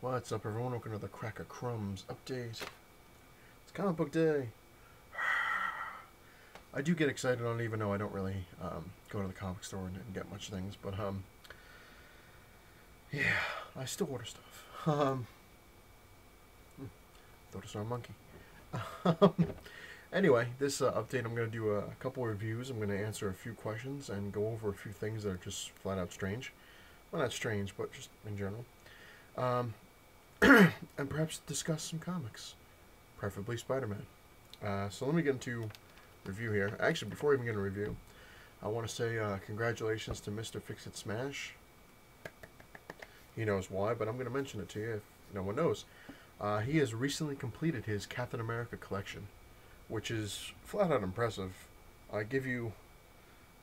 What's up, everyone? Welcome to the Cracka Crumbs update. It's comic book day. I do get excited on it, even though I don't really go to the comic store and get much things. But yeah, I still order stuff. Thought I saw a monkey. Anyway, this update, I'm going to do a couple reviews. I'm going to answer a few questions and go over a few things that are just flat out strange. Well, not strange, but just in general. And perhaps discuss some comics, preferably Spider-Man. So let me get into review here. Actually, before I even get into review, I want to say congratulations to Mr. Fix-It Smash. He knows why, but I'm going to mention it to you if no one knows. He has recently completed his Captain America collection, which is flat out impressive. I give you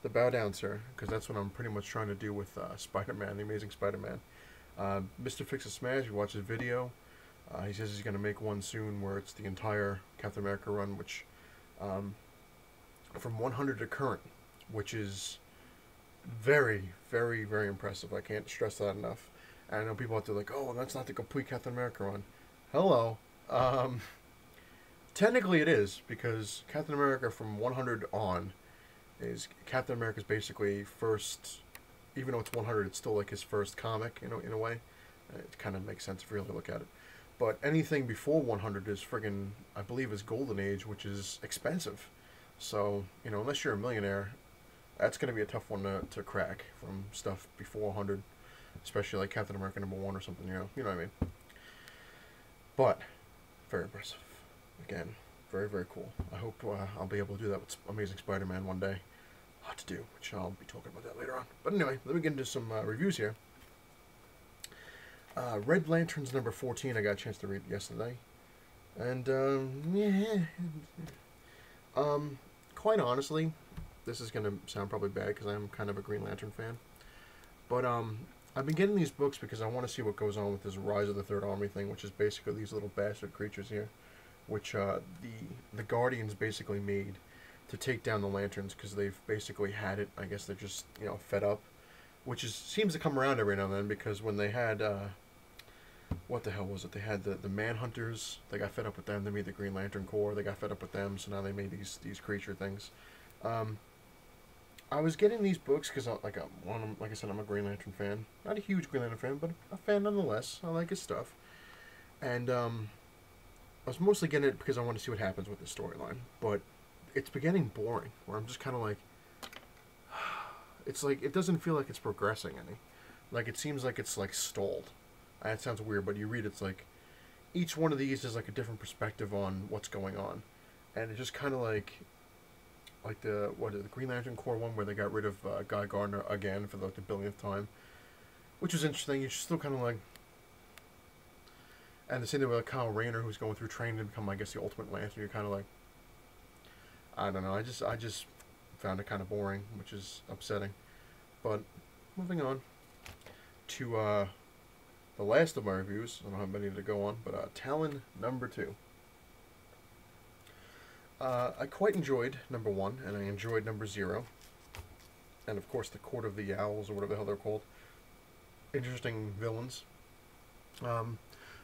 the bow down, sir, because that's what I'm pretty much trying to do with Spider-Man, the Amazing Spider-Man. Mr. Fix-It Smash, you watch his video. He says he's going to make one soon where it's the entire Captain America run, which from 100 to current, which is very, very, very impressive. I can't stress that enough. And I know people out there like, oh, that's not the complete Captain America run. Hello. Technically it is, because Captain America from 100 on is Captain America's basically first. Even though it's 100, it's still like his first comic, in a way. It kind of makes sense if you really look at it. But anything before 100 is friggin', I believe, is Golden Age, which is expensive. So, unless you're a millionaire, that's going to be a tough one to crack from stuff before 100. Especially like Captain America #1 or something, you know what I mean. But, very impressive. Again, very, very cool. I hope I'll be able to do that with Amazing Spider-Man one day. Lot to do, which I'll be talking about that later on. But anyway, let me get into some reviews here. Red Lanterns number 14, I got a chance to read yesterday. And, quite honestly, this is going to sound probably bad because I'm kind of a Green Lantern fan. But, I've been getting these books because I want to see what goes on with this Rise of the Third Army thing, which is basically these little bastard creatures here, which the Guardians basically made to take down the Lanterns because they've basically had it. I guess they're just, fed up, which seems to come around every now and then, because when they had, what the hell was it? They had the Manhunters. They got fed up with them. They made the Green Lantern Corps. They got fed up with them, so now they made these creature things. I was getting these books because, like I said, I'm a Green Lantern fan. Not a huge Green Lantern fan, but a fan nonetheless. I like his stuff. And I was mostly getting it because I want to see what happens with the storyline. But it's beginning boring, where I'm just kind of like, it's like, it doesn't feel like it's progressing any. Like, it seems like it's, like, stalled. It sounds weird, but you read, it's like, each one of these is, like, a different perspective on what's going on. And it's just kind of like the Green Lantern Corps one, where they got rid of Guy Gardner again for, like, the billionth time. Which was interesting. You're still kind of like, and the same thing with Kyle Rayner, who's going through training to become, I guess, the Ultimate Lantern. You're kind of like, I don't know. I just found it kind of boring, which is upsetting. But moving on to the last of my reviews. I don't have many to go on, but Talon number 2. I quite enjoyed number 1, and I enjoyed number 0, and of course the Court of the Owls, or whatever the hell they're called. Interesting villains.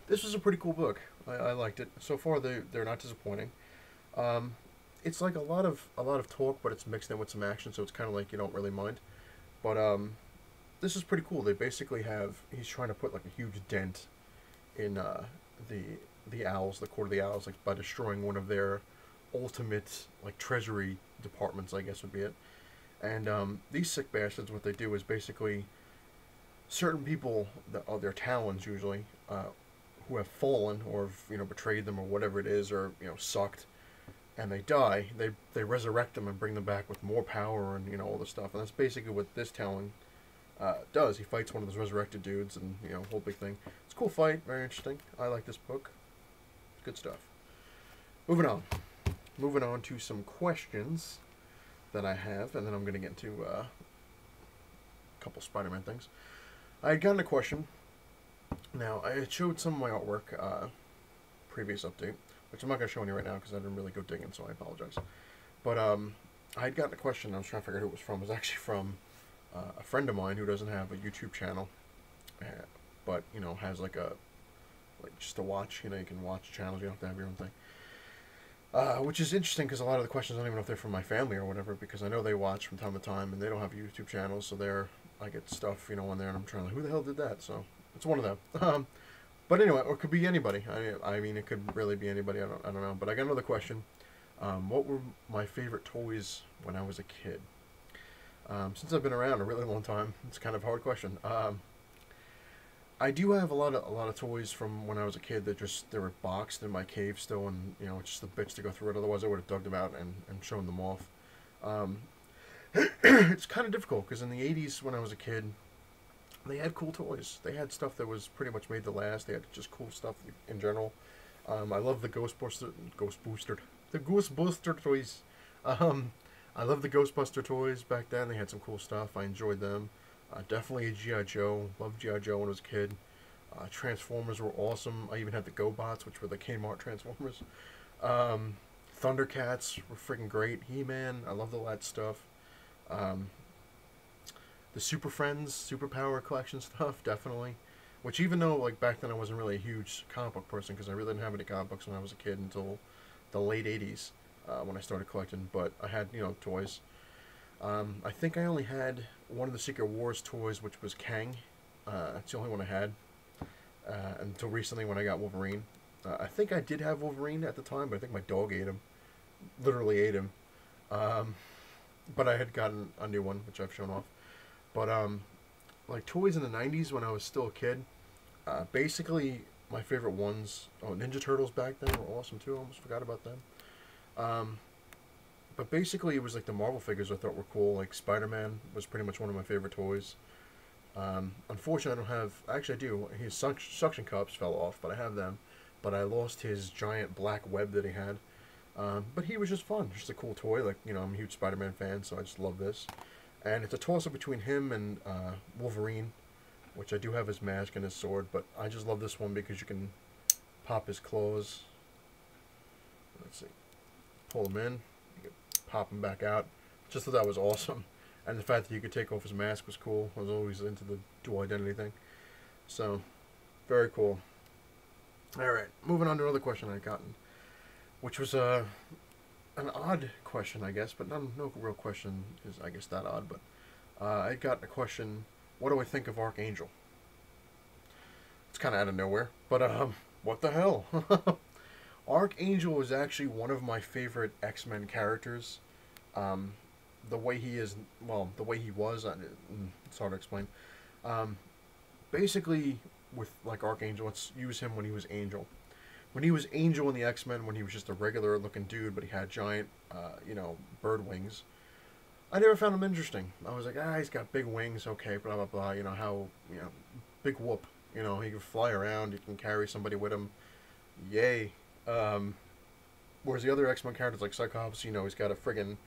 This was a pretty cool book. I liked it so far. They're not disappointing. It's like a lot of talk, but it's mixed in with some action, so it's kind of like you don't really mind. But this is pretty cool. They basically he's trying to put like a huge dent in the Owls, the Court of the Owls, like by destroying one of their ultimate like treasury departments, I guess would be it. And these sick bastards, what they do is basically certain people that are their talons usually, who have fallen or have, betrayed them or whatever it is, or sucked, and they die, they resurrect them and bring them back with more power and, all this stuff. And that's basically what this Talon does. He fights one of those resurrected dudes and, whole big thing. It's a cool fight, very interesting. I like this book. Good stuff. Moving on to some questions that I have, and then I'm going to get into a couple Spider-Man things. I had gotten a question. Now, I had showed some of my artwork, previous update, which I'm not going to show any right now because I didn't really go digging, so I apologize. But I had gotten a question. I was trying to figure out who it was from. It was actually from a friend of mine who doesn't have a YouTube channel, but has like a like just to watch. You know, you can watch channels. You don't have to have your own thing. Which is interesting because a lot of the questions I don't even know if they're from my family or whatever, because I know they watch from time to time and they don't have YouTube channels, so I get stuff, you know, on there and I'm trying to, who the hell did that? So it's one of them. But anyway, or it could be anybody. I mean, it could really be anybody. I don't know. But I got another question. What were my favorite toys when I was a kid? Since I've been around a really long time, it's kind of a hard question. I do have a lot of toys from when I was a kid that they were boxed in my cave still, and you know, it's just a bitch to go through it. Otherwise, I would have dug them out and shown them off. It's kind of difficult because in the '80s when I was a kid, they had cool toys. They had stuff that was pretty much made to last. They had just cool stuff in general. I love the the Ghostbuster toys. I love the Ghostbuster toys back then. They had some cool stuff. I enjoyed them. Definitely a G.I. Joe. Loved G.I. Joe when I was a kid. Transformers were awesome. I even had the GoBots, which were the Kmart Transformers. Thundercats were freaking great. He-Man, I loved all that stuff. The Super Friends, Superpower collection stuff, definitely. Which even though, like, back then I wasn't really a huge comic book person, because I really didn't have any comic books when I was a kid until the late 80s, when I started collecting. But I had, you know, toys. I think I only had one of the Secret Wars toys, which was Kang. That's the only one I had. Until recently when I got Wolverine. I think I did have Wolverine at the time, but I think my dog ate him. Literally ate him. But I had gotten a new one, which I've shown off. But, like, toys in the 90s when I was still a kid, basically, my favorite ones... Oh, Ninja Turtles back then were awesome, too. I almost forgot about them. But basically, it was like the Marvel figures I thought were cool. Like, Spider-Man was pretty much one of my favorite toys. Unfortunately, I don't have... Actually, I do. His suction cups fell off, but I have them. But I lost his giant black web that he had. But he was just fun. Just a cool toy. Like, you know, I'm a huge Spider-Man fan, so I just love this. And it's a toss-up between him and Wolverine, which I do have his mask and his sword. But I just love this one because you can pop his claws. Let's see. Pull him in. You can pop him back out. Just thought that was awesome. And the fact that you could take off his mask was cool. I was always into the dual identity thing. So, very cool. Alright, moving on to another question I'd gotten. Which was an odd question, I guess. But no real question is, I guess, that odd. But I got a question, what do I think of Archangel? It's kind of out of nowhere. But, what the hell? Archangel is actually one of my favorite X-Men characters. The way he is, well, the way he was, it's hard to explain. Basically, with, like, Archangel, let's use him when he was Angel. When he was Angel in the X-Men, when he was just a regular-looking dude, but he had giant, you know, bird wings, I never found him interesting. I was like, he's got big wings, okay, blah, blah, blah, you know, how, you know, big whoop, you know, he can fly around, he can carry somebody with him, yay. Whereas the other X-Men characters, like Cyclops, you know, he's got a friggin'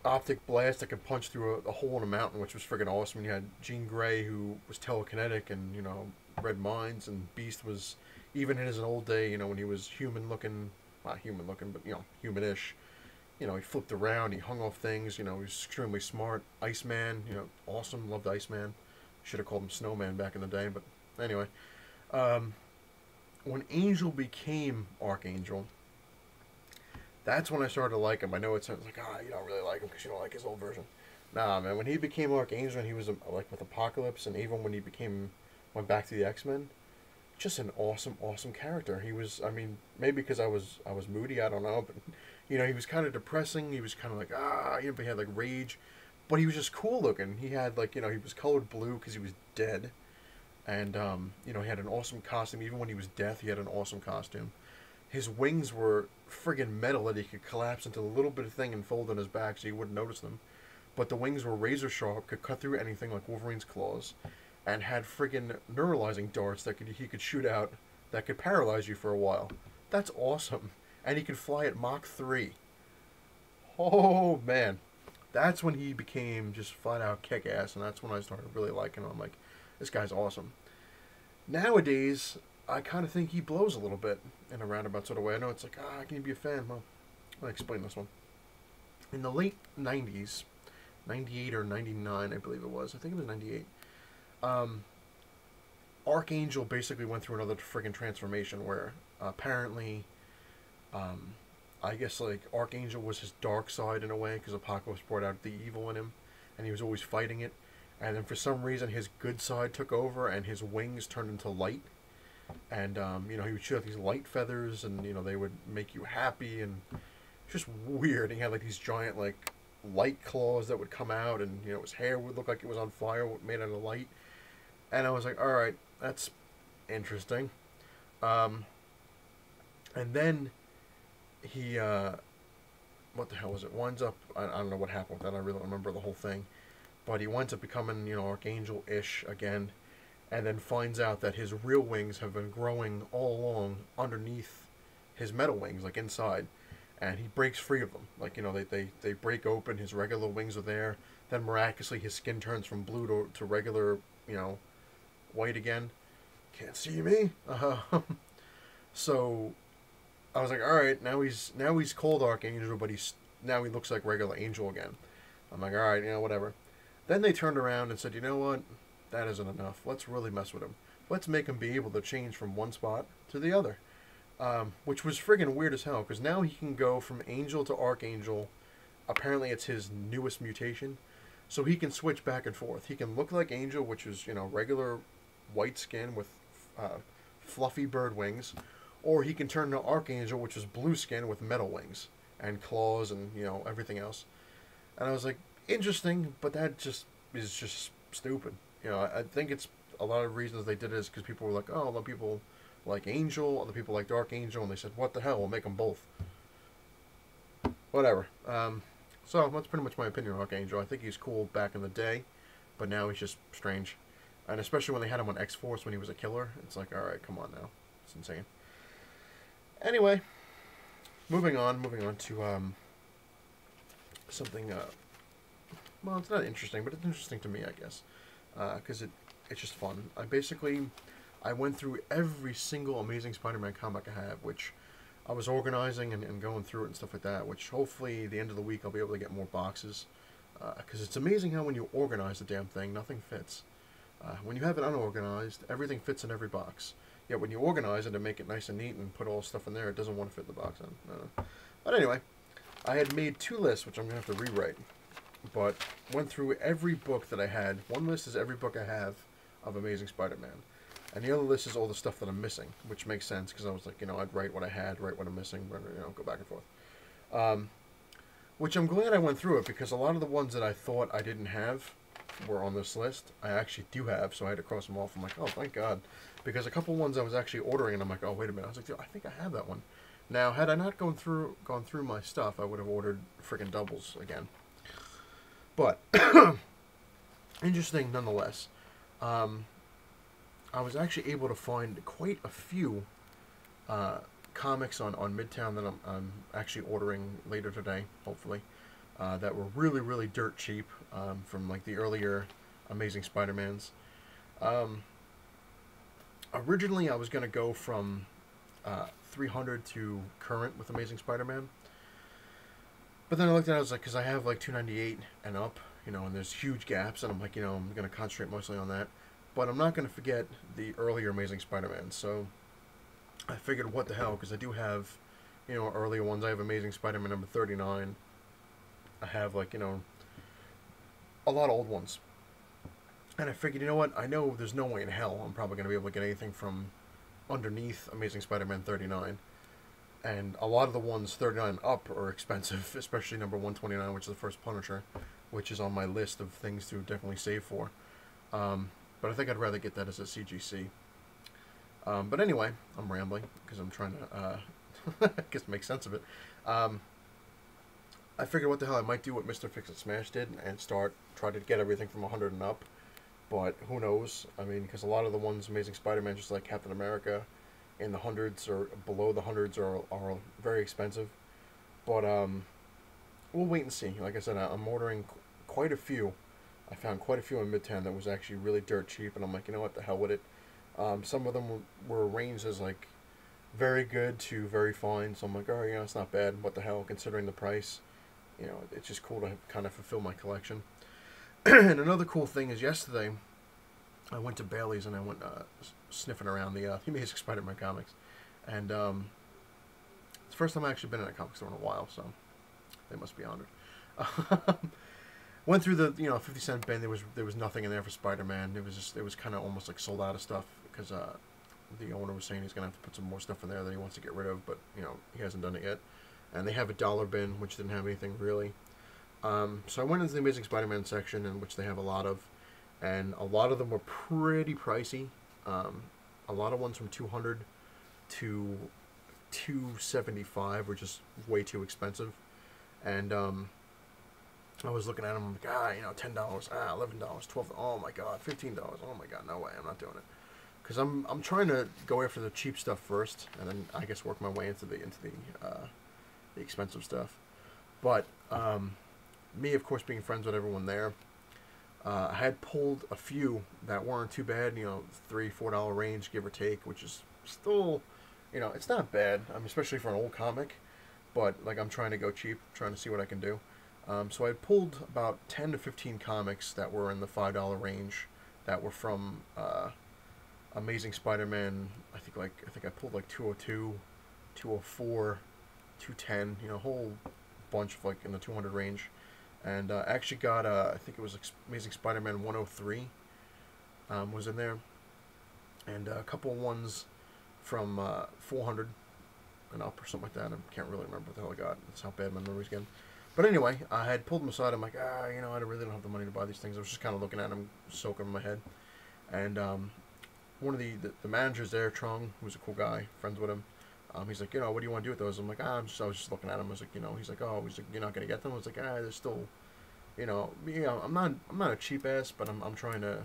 optic blast that can punch through a hole in a mountain, which was friggin' awesome. And you had Jean Grey, who was telekinetic and, you know, read minds, and Beast was, even in his old day, you know, when he was human-looking, not human-looking, but, you know, human-ish, you know, he flipped around, he hung off things, you know, he was extremely smart. Iceman, you know, awesome, loved Iceman. Should have called him Snowman back in the day, but anyway. When Angel became Archangel, that's when I started to like him. I know it sounds like, you don't really like him because you don't like his old version. Nah, man, when he became Archangel and he was, like, with Apocalypse, and even when he went back to the X-Men, just an awesome, awesome character. He was, I mean, maybe because I was moody, I don't know, but, you know, he was kind of depressing. He was kind of like, you know, but he had, like, rage. But he was just cool looking. He had, like, you know, he was colored blue because he was dead. And, you know, he had an awesome costume. Even when he was death, he had an awesome costume. His wings were friggin' metal that he could collapse into a little bit of thing and fold on his back so you wouldn't notice them. But the wings were razor sharp, could cut through anything like Wolverine's claws, and had friggin' neuralizing darts that he could shoot out that could paralyze you for a while. That's awesome. And he could fly at Mach 3. Oh, man. That's when he became just flat-out kick-ass, and that's when I started really liking him. I'm like, this guy's awesome. Nowadays, I kind of think he blows a little bit in a roundabout sort of way. I know it's like, can you be a fan? Well, let me explain this one. In the late 90s, 98 or 99, I believe it was. I think it was 98. Archangel basically went through another friggin' transformation where apparently, um, I guess like Archangel was his dark side in a way because Apocalypse brought out the evil in him, and he was always fighting it. And then for some reason, his good side took over, and his wings turned into light. And he would shoot out these light feathers, and they would make you happy, and it's just weird. And he had like these giant like light claws that would come out, and his hair would look like it was on fire, made out of light. And I was like, all right, that's interesting. And then he, what the hell was it? Winds up, I don't know what happened with that. I really don't remember the whole thing. But he winds up becoming, Archangel-ish again. And then finds out that his real wings have been growing all along underneath his metal wings, like inside. And he breaks free of them. Like, they break open, his regular wings are there. Then miraculously his skin turns from blue to regular, white again. Can't see me. So I was like, all right, now he's called Archangel, but now he looks like regular angel again. I'm like, all right, whatever. Then they turned around and said, you know what? That isn't enough. Let's really mess with him. Let's make him be able to change from one spot to the other. Which was friggin' weird as hell, because now he can go from angel to archangel. Apparently it's his newest mutation. So he can switch back and forth. He can look like angel, which is, regular white skin with fluffy bird wings. Or he can turn to archangel, which is blue skin with metal wings and claws and, everything else. And I was like, interesting, but that just is just stupid. I think it's a lot of reasons they did it is because people were like, oh, a lot of people like Angel, other people like Dark Angel, and they said, what the hell, we'll make them both. Whatever. So that's pretty much my opinion on Archangel. I think he's cool back in the day, but now he's just strange. And especially when they had him on X-Force when he was a killer, it's like, alright, come on now. It's insane. Anyway, moving on to something, well, it's not interesting, but it's interesting to me, I guess. Because it's just fun. I went through every single Amazing Spider-Man comic I have, which I was organizing and going through it and stuff like that, which hopefully the end of the week I'll be able to get more boxes. Because it's amazing how when you organize the damn thing, nothing fits. When you have it unorganized, everything fits in every box. Yet when you organize it and make it nice and neat and put all stuff in there, it doesn't want to fit the box in. But anyway, I had made 2 lists, which I'm going to have to rewrite. But went through every book that I had. One list is every book I have of Amazing Spider-Man. And the other list is all the stuff that I'm missing, which makes sense because I was like, I'd write what I had, write what I'm missing, go back and forth. Which I'm glad I went through it because a lot of the ones that I thought I didn't have were on this list. I actually do have, so I had to cross them off. I'm like, oh, thank God. Because a couple ones I was actually ordering, and I'm like, oh, wait a minute. I was like, I think I have that one. Now, had I not gone through my stuff, I would have ordered freaking doubles again. But, interesting nonetheless. I was actually able to find quite a few comics on Midtown that I'm actually ordering later today, hopefully, that were really, really dirt cheap from like the earlier Amazing Spider-Mans. Originally, I was going to go from 300 to current with Amazing Spider-Man. But then I looked at it, I was like, because I have like 298 and up, and there's huge gaps, and I'm like, I'm going to concentrate mostly on that. But I'm not going to forget the earlier Amazing Spider-Man, so I figured, what the hell, because I do have, earlier ones. I have Amazing Spider-Man number 39. I have, like, a lot of old ones. And I figured, what, I know there's no way in hell I'm probably going to be able to get anything from underneath Amazing Spider-Man 39. And a lot of the ones 39 up are expensive, especially number 129, which is the first Punisher, which is on my list of things to definitely save for. But I think I'd rather get that as a CGC. But anyway, I'm rambling because I'm trying to, I guess, make sense of it. I figured what the hell I might do what Mr. Fix-It-Smash did and try to get everything from 100 and up. But who knows? I mean, because a lot of the ones Amazing Spider-Man, just like Captain America, in the hundreds or below the hundreds are very expensive. But we'll wait and see. Like I said, I'm ordering quite a few. I found quite a few in Midtown that was actually really dirt cheap, and I'm like, what the hell with it? Some of them were ranged as like very good to very fine, so I'm like, oh, it's not bad. What the hell, considering the price? It's just cool to kind of fulfill my collection. And another cool thing is yesterday I went to Bailey's and I went sniffing around the Amazing Spider-Man comics, and it's the first time I've actually been in a comic store in a while, so they must be honored. Went through the 50-cent bin. There was nothing in there for Spider-Man. It was kind of almost like sold out of stuff because the owner was saying he's gonna have to put some more stuff in there that he wants to get rid of, but he hasn't done it yet. And they have a dollar bin which didn't have anything really. So I went into the Amazing Spider-Man section, in which they have a lot of, and a lot of them were pretty pricey. A lot of ones from $200 to $275 were just way too expensive, and I was looking at them, I'm like, $10, $11, $12, oh my god, $15, oh my god, no way, I'm not doing it, because I'm trying to go after the cheap stuff first, and then I guess work my way into the expensive stuff. But me, of course, being friends with everyone there, I had pulled a few that weren't too bad, $3-4 range, give or take, which is still, it's not bad. I mean, especially for an old comic, but like I'm trying to go cheap, trying to see what I can do. So I pulled about 10 to 15 comics that were in the $5 range, that were from Amazing Spider-Man. I think I pulled like 202, 204, 210, a whole bunch of like in the 200 range. And I actually got, I think it was Amazing Spider-Man 103 was in there. And a couple of ones from 400 and up or something like that. I can't really remember what the hell I got. That's how bad my memory's getting. But anyway, I had pulled them aside. I'm like, I really don't have the money to buy these things. I was just kind of looking at them, soaking them in my head. And one of the managers there, Trung, who's a cool guy, friends with him, he's like, what do you want to do with those? I'm like, I was just looking at them. I was like, he's like, you're not gonna get them. I was like, they're still, I'm not a cheap ass, but I'm trying to,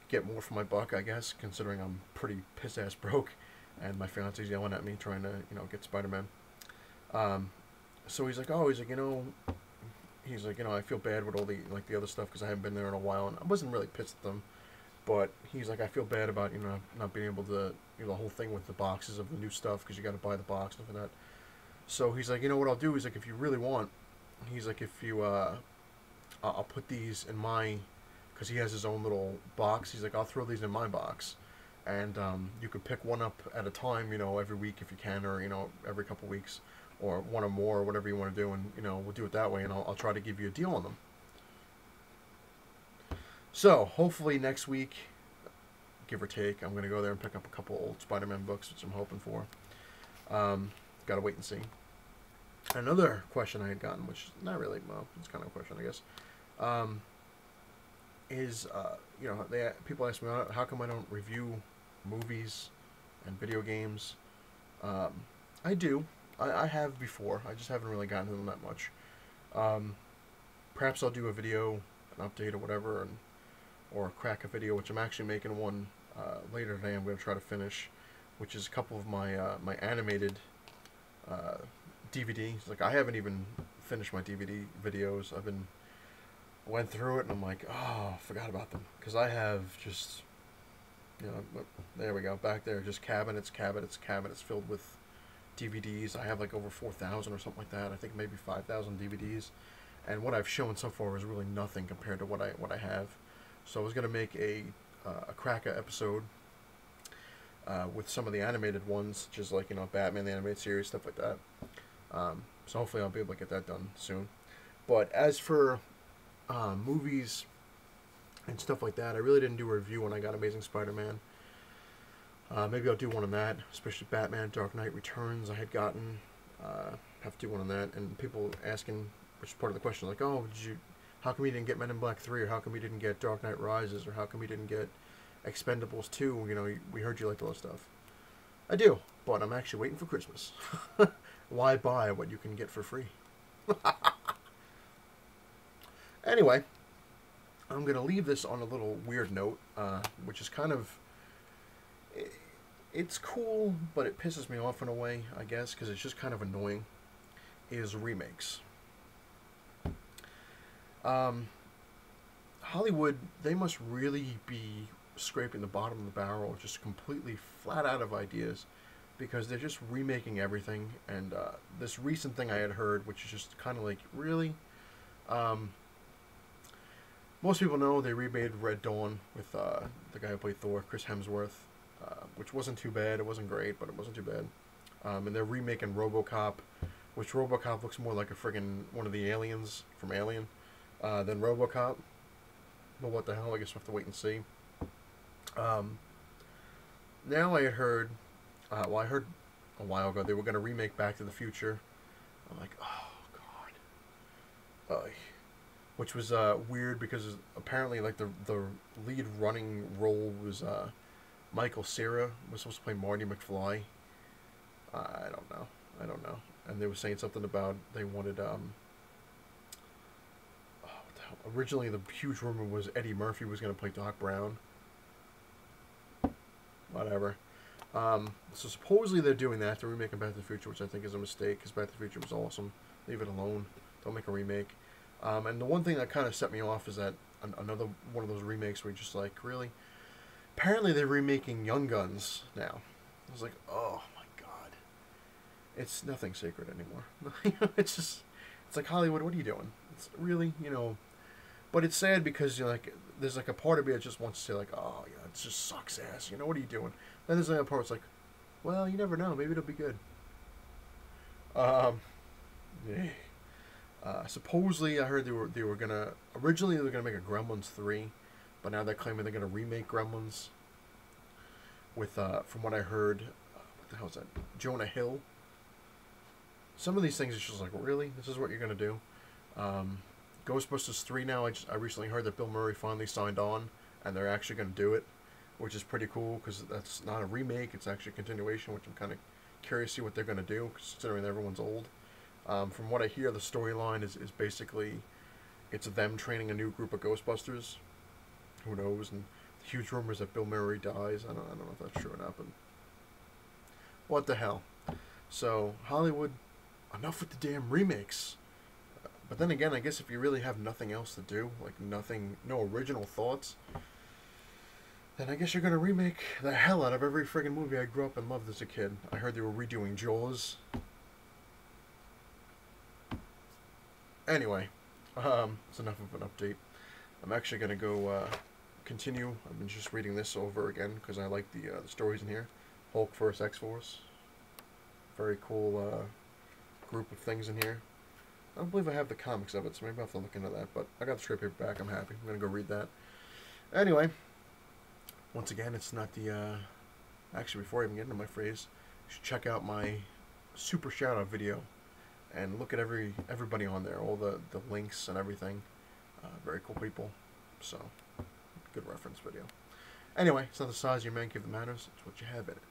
get more for my buck, I guess, considering I'm pretty piss ass broke, and my fiance's yelling at me trying to, get Spider-Man. So he's like, I feel bad with all the other stuff because I haven't been there in a while, and I wasn't really pissed at them. But he's like, I feel bad about, not being able to, the whole thing with the boxes of the new stuff, because you got to buy the box, stuff like that. So he's like, what I'll do is, like, if you really want, he's like, if you, I'll put these in my, because he has his own little box, he's like, I'll throw these in my box, and you could pick one up at a time, every week if you can, or, every couple weeks, or one or more, or whatever you want to do, and, we'll do it that way, and I'll try to give you a deal on them. So, hopefully next week, give or take, I'm going to go there and pick up a couple old Spider-Man books, which I'm hoping for. Got to wait and see. Another question I had gotten, which is not really, well, it's kind of a question, I guess, is, people ask me, how come I don't review movies and video games? I do. I have before. I just haven't really gotten to them that much. Perhaps I'll do a video, an update or whatever, or a cracka video, which I'm actually making one later today. I'm going to try to finish, which is a couple of my my animated DVDs. Like, I haven't even finished my DVD videos. Went through it and I'm like, oh, forgot about them, because I have just, there we go, back there, just cabinets filled with DVDs. I have like over 4,000 or something like that. I think maybe 5,000 DVDs, and what I've shown so far is really nothing compared to what I have. So I was gonna make a cracka episode with some of the animated ones, just like Batman the animated series, stuff like that. So hopefully I'll be able to get that done soon. But as for movies and stuff like that, I really didn't do a review when I got Amazing Spider-Man. Maybe I'll do one on that, especially Batman Dark Knight Returns. I had gotten have to do one on that, and people asking, which is part of the question, like, oh, how come you didn't get Men in Black 3, or how come you didn't get Dark Knight Rises, or how come you didn't get Expendables 2? We heard you liked all that stuff. I do, but I'm actually waiting for Christmas. Why buy what you can get for free? Anyway, I'm going to leave this on a little weird note, which is kind of, it's cool, but it pisses me off in a way, I guess, because it's just kind of annoying, is remakes. Hollywood, they must really be scraping the bottom of the barrel, just completely flat out of ideas, because they're just remaking everything. And this recent thing I had heard, which is just kind of like, really? most people know they remade Red Dawn with the guy who played Thor, Chris Hemsworth, which wasn't too bad. It wasn't great, but it wasn't too bad. And they're remaking RoboCop, which RoboCop looks more like a friggin' one of the aliens from Alien than RoboCop. But what the hell? I guess we'll have to wait and see. Now I had heard, well, I heard a while ago they were going to remake Back to the Future. I'm like, oh god, which was weird because apparently like the lead running role was Michael Cera was supposed to play Marty McFly. I don't know, and they were saying something about they wanted what the hell? Originally the huge rumor was Eddie Murphy was going to play Doc Brown. Whatever. So supposedly they're doing that. They're remaking Back to the Future, which I think is a mistake because Back to the Future was awesome. Leave it alone. Don't make a remake. And the one thing that kind of set me off is that another one of those remakes where you're just like, really? Apparently they're remaking Young Guns now. I was like, oh my god. It's nothing sacred anymore. It's just, it's like, Hollywood, what are you doing? It's really, but it's sad because, like, there's like a part of me that just wants to say like, oh, yeah, it just sucks ass. What are you doing? Then there's another part that's like, well, you never know. Maybe it'll be good. Yeah. Supposedly, I heard they were gonna originally they were gonna make a Gremlins 3, but now they're claiming they're gonna remake Gremlins. With from what I heard, what the hell is that? Jonah Hill. Some of these things are just like, really, this is what you're gonna do. Ghostbusters 3 now. I recently heard that Bill Murray finally signed on, and they're actually gonna do it, which is pretty cool because that's not a remake; it's actually a continuation, which I'm kind of curious to see what they're gonna do, considering everyone's old. From what I hear, the storyline is basically it's them training a new group of Ghostbusters. Who knows? And huge rumors that Bill Murray dies. I don't know if that's true or not, but what the hell? So Hollywood, enough with the damn remakes. But then again, I guess if you really have nothing else to do, like no original thoughts, then I guess you're gonna remake the hell out of every friggin' movie I grew up and loved as a kid. I heard they were redoing Jaws. Anyway, it's enough of an update. I'm actually going to go continue. I've been just reading this over again because I like the stories in here. Hulk vs. X-Force. Very cool group of things in here. I don't believe I have the comics of it, so maybe I'll have to look into that. But I got the trade paperback. I'm happy. I'm going to go read that. Anyway, once again, it's not the... actually, before I even get into my phrase, you should check out my super shout-out video. And look at everybody on there, all the links and everything. Very cool people. So, good reference video. Anyway, it's not the size of your man cave that matters, it's what you have in it.